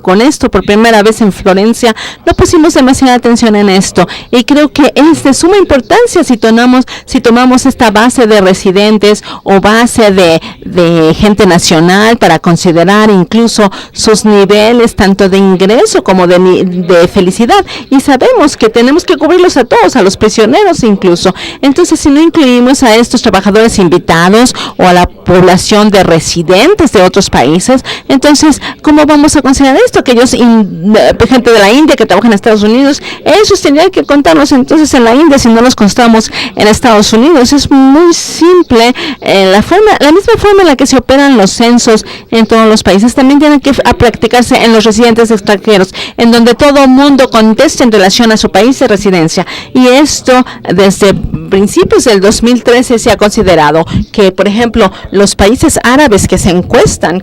con esto por primera vez en Florencia, no pusimos demasiada atención atención en esto y creo que es de suma importancia si tomamos esta base de residentes o base de gente nacional para considerar incluso sus niveles tanto de ingreso como de felicidad, y sabemos que tenemos que cubrirlos a todos, a los prisioneros incluso. Entonces, si no incluimos a estos trabajadores invitados o a la población de residentes de otros países, entonces, ¿cómo vamos a considerar esto? Aquellos gente de la India que trabaja en Estados Unidos, ellos tendrían que contarnos entonces en la India si no los contamos en Estados Unidos. Es muy simple. La misma forma en la que se operan los censos en todos los países también tienen que practicarse en los residentes extranjeros, en donde todo mundo conteste en relación a su país de residencia. Y esto desde principios del 2013 se ha considerado que, por ejemplo, los países árabes que se encuestan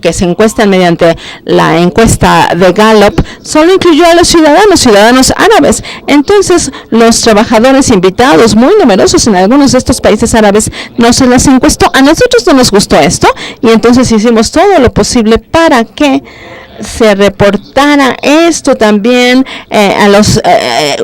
mediante la encuesta de Gallup, solo incluyó a los ciudadanos árabes. Entonces, los trabajadores invitados, muy numerosos en algunos de estos países árabes, no se les encuestó. A nosotros no nos gustó esto, y entonces hicimos todo lo posible para que se reportara esto también a los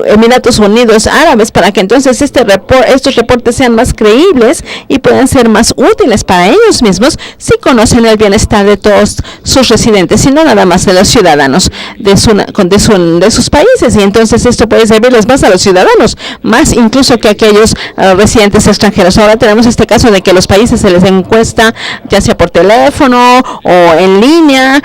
Emiratos Unidos Árabes, para que entonces estos reportes sean más creíbles y puedan ser más útiles para ellos mismos si conocen el bienestar de todos sus residentes y no nada más de los ciudadanos de sus países. Y entonces esto puede servirles más a los ciudadanos, más incluso que a aquellos residentes extranjeros. Ahora tenemos este caso de que los países se les encuesta ya sea por teléfono o en línea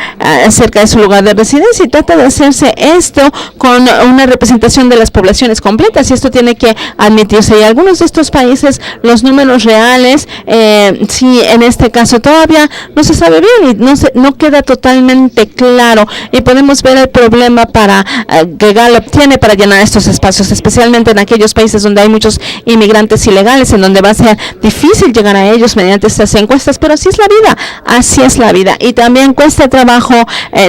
acerca de su lugar de residencia, y trata de hacerse esto con una representación de las poblaciones completas, y esto tiene que admitirse. Y algunos de estos países, los números reales, sí, en este caso todavía no se sabe bien y no queda totalmente claro, y podemos ver el problema que Gallup tiene para llenar estos espacios, especialmente en aquellos países donde hay muchos inmigrantes ilegales, en donde va a ser difícil llegar a ellos mediante estas encuestas, pero así es la vida, y también cuesta trabajo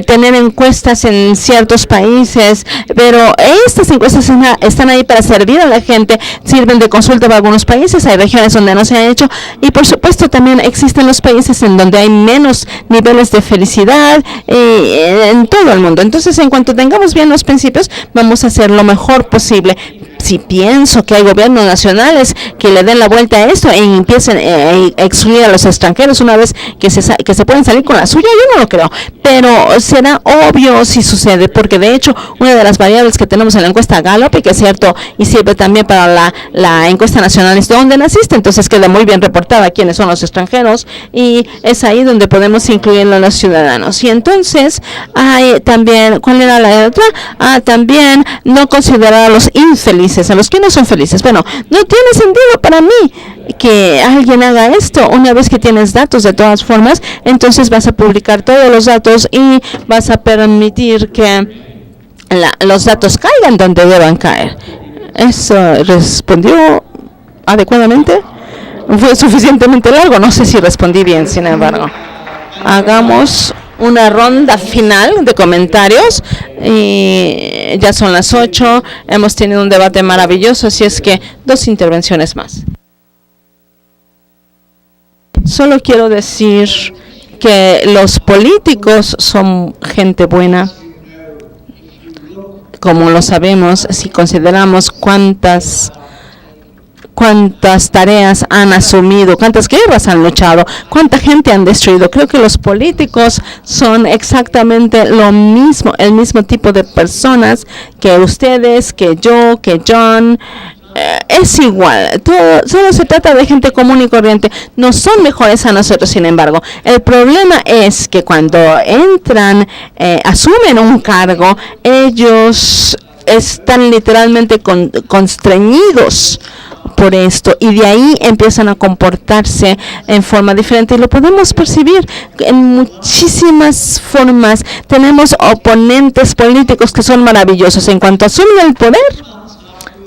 tener encuestas en ciertos países, pero estas encuestas están ahí para servir a la gente, sirven de consulta para algunos países. Hay regiones donde no se ha hecho, y por supuesto también existen los países en donde hay menos niveles de felicidad en todo el mundo. Entonces, en cuanto tengamos bien los principios, vamos a hacer lo mejor posible. Si pienso que hay gobiernos nacionales que le den la vuelta a esto e empiecen a excluir a los extranjeros una vez que se pueden salir con la suya, yo no lo creo, pero será obvio si sucede, porque de hecho una de las variables que tenemos en la encuesta Gallup, y que es cierto y sirve también para la encuesta nacional, es dónde naciste, entonces queda muy bien reportada quiénes son los extranjeros, y es ahí donde podemos incluirlo a los ciudadanos. Y entonces hay también, ¿cuál era la otra? También no considerar a los infelices, a los que no son felices. Bueno, no tiene sentido para mí que alguien haga esto. Una vez que tienes datos, de todas formas, entonces vas a publicar todos los datos y vas a permitir que los datos caigan donde deban caer. ¿Eso respondió adecuadamente? ¿Fue suficientemente largo? No sé si respondí bien, sin embargo. Hagamos una ronda final de comentarios, y ya son las 8, hemos tenido un debate maravilloso, así es que 2 intervenciones más. Solo quiero decir que los políticos son gente buena, como lo sabemos si consideramos cuántas tareas han asumido, cuántas guerras han luchado, cuánta gente han destruido. Creo que los políticos son exactamente lo mismo, el mismo tipo de personas que ustedes, que yo, que John. Es igual, solo se trata de gente común y corriente, no son mejores a nosotros. Sin embargo, el problema es que cuando entran, asumen un cargo, ellos están literalmente constreñidos por esto, y de ahí empiezan a comportarse en forma diferente, y lo podemos percibir en muchísimas formas. Tenemos oponentes políticos que son maravillosos. En cuanto asumen el poder,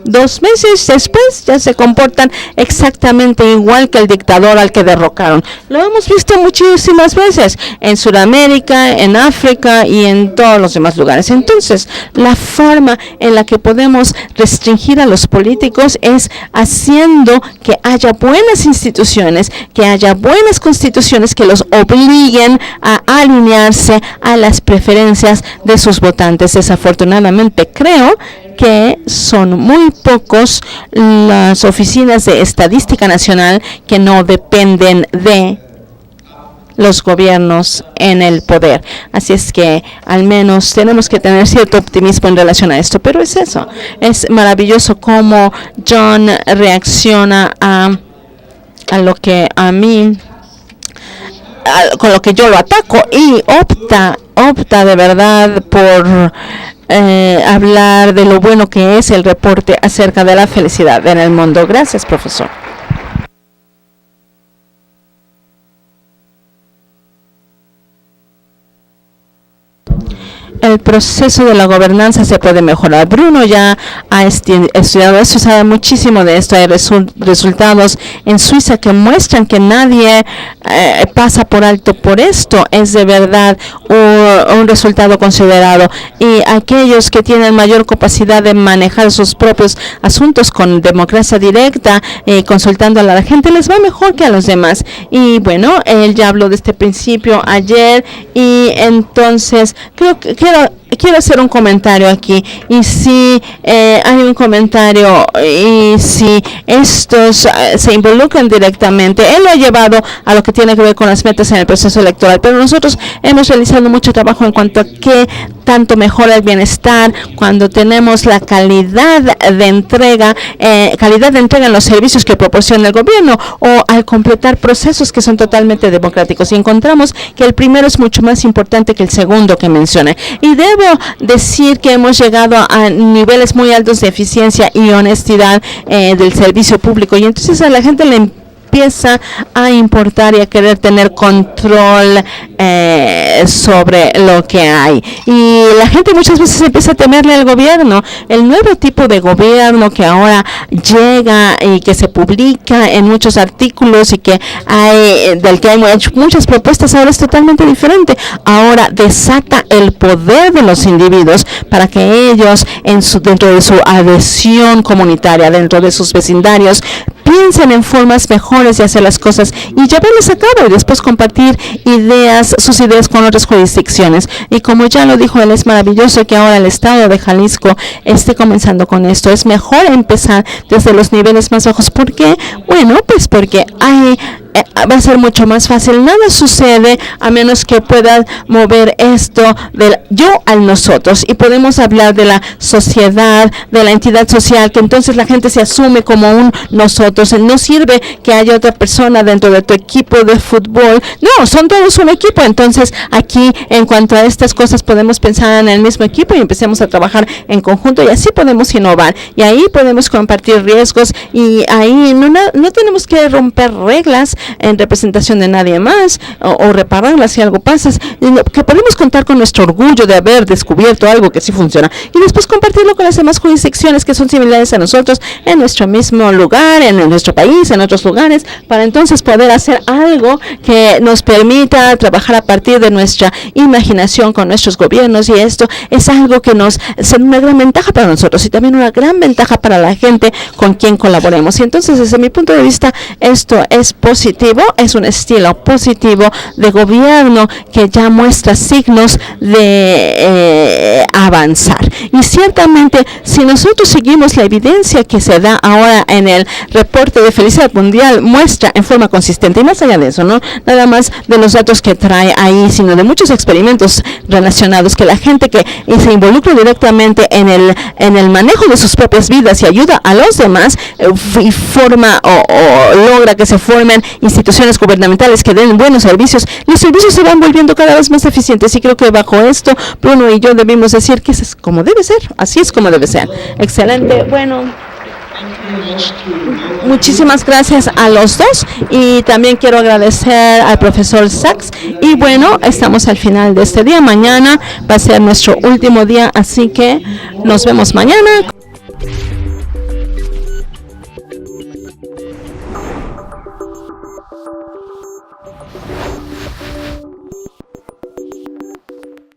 2 meses después ya se comportan exactamente igual que el dictador al que derrocaron. Lo hemos visto muchísimas veces en Sudamérica, en África y en todos los demás lugares. Entonces, la forma en la que podemos restringir a los políticos es haciendo que haya buenas instituciones, que haya buenas constituciones que los obliguen a alinearse a las preferencias de sus votantes. Desafortunadamente, creo que son muy pocos las oficinas de estadística nacional que no dependen de los gobiernos en el poder. Así es que al menos tenemos que tener cierto optimismo en relación a esto, pero es eso. Es maravilloso cómo John reacciona a lo que a mí, con lo que yo lo ataco, y opta de verdad por hablar de lo bueno que es el reporte acerca de la felicidad en el mundo. Gracias, profesor. El proceso de la gobernanza se puede mejorar. Bruno ya ha estudiado esto, sabe muchísimo de esto. Hay resultados en Suiza que muestran que nadie pasa por alto por esto. Es de verdad un resultado considerado. Y aquellos que tienen mayor capacidad de manejar sus propios asuntos con democracia directa, consultando a la gente, les va mejor que a los demás. Y bueno, él ya habló de este principio ayer, y entonces quiero hacer un comentario aquí, y si hay un comentario, y si estos se involucran directamente, él lo ha llevado a lo que tiene que ver con las metas en el proceso electoral, pero nosotros hemos realizado mucho trabajo en cuanto a qué tanto mejora el bienestar cuando tenemos la calidad de entrega en los servicios que proporciona el gobierno, o al completar procesos que son totalmente democráticos. Y encontramos que el primero es mucho más importante que el segundo que mencioné. Y debo decir que hemos llegado a niveles muy altos de eficiencia y honestidad del servicio público, y entonces a la gente le empieza a importar y a querer tener control sobre lo que hay. Y la gente muchas veces empieza a temerle al gobierno. El nuevo tipo de gobierno que ahora llega y que se publica en muchos artículos y que del que hay muchas propuestas, ahora es totalmente diferente. Ahora desata el poder de los individuos para que ellos, dentro de su adhesión comunitaria, dentro de sus vecindarios, piensen en formas mejores de hacer las cosas y llevarlas a cabo, y después compartir sus ideas con otras jurisdicciones. Y como ya lo dijo él, es maravilloso que ahora el estado de Jalisco esté comenzando con esto. Es mejor empezar desde los niveles más bajos. ¿Por qué? Bueno, pues porque va a ser mucho más fácil. Nada sucede a menos que puedan mover esto del yo al nosotros, y podemos hablar de la sociedad, de la entidad social, que entonces la gente se asume como un nosotros. No sirve que haya otra persona dentro de tu equipo de fútbol. No, son todos un equipo. Entonces aquí, en cuanto a estas cosas, podemos pensar en el mismo equipo y empecemos a trabajar en conjunto, y así podemos innovar, y ahí podemos compartir riesgos, y ahí no tenemos que romper reglas en representación de nadie más, o repararlas si algo pasa, que podemos contar con nuestro orgullo de haber descubierto algo que sí funciona, y después compartirlo con las demás jurisdicciones que son similares a nosotros en nuestro mismo lugar, en nuestro país, en otros lugares, para entonces poder hacer algo que nos permita trabajar a partir de nuestra imaginación con nuestros gobiernos. Y esto es algo que será una gran ventaja para nosotros, y también una gran ventaja para la gente con quien colaboremos. Y entonces, desde mi punto de vista, esto es positivo, es un estilo positivo de gobierno que ya muestra signos de avanzar. Y ciertamente, si nosotros seguimos la evidencia que se da ahora en el reporte de felicidad mundial, muestra en forma consistente, y más allá de eso, no nada más de los datos que trae ahí, sino de muchos experimentos relacionados, que la gente que se involucra directamente en el manejo de sus propias vidas y ayuda a los demás, y forma o logra que se formen instituciones gubernamentales que den buenos servicios, los servicios se van volviendo cada vez más eficientes. Y creo que bajo esto, Bruno y yo debemos decir que eso es como debe ser, así es como debe ser. Excelente. Bueno, muchísimas gracias a los dos, y también quiero agradecer al profesor Sachs. Y bueno, estamos al final de este día. Mañana va a ser nuestro último día, así que nos vemos mañana.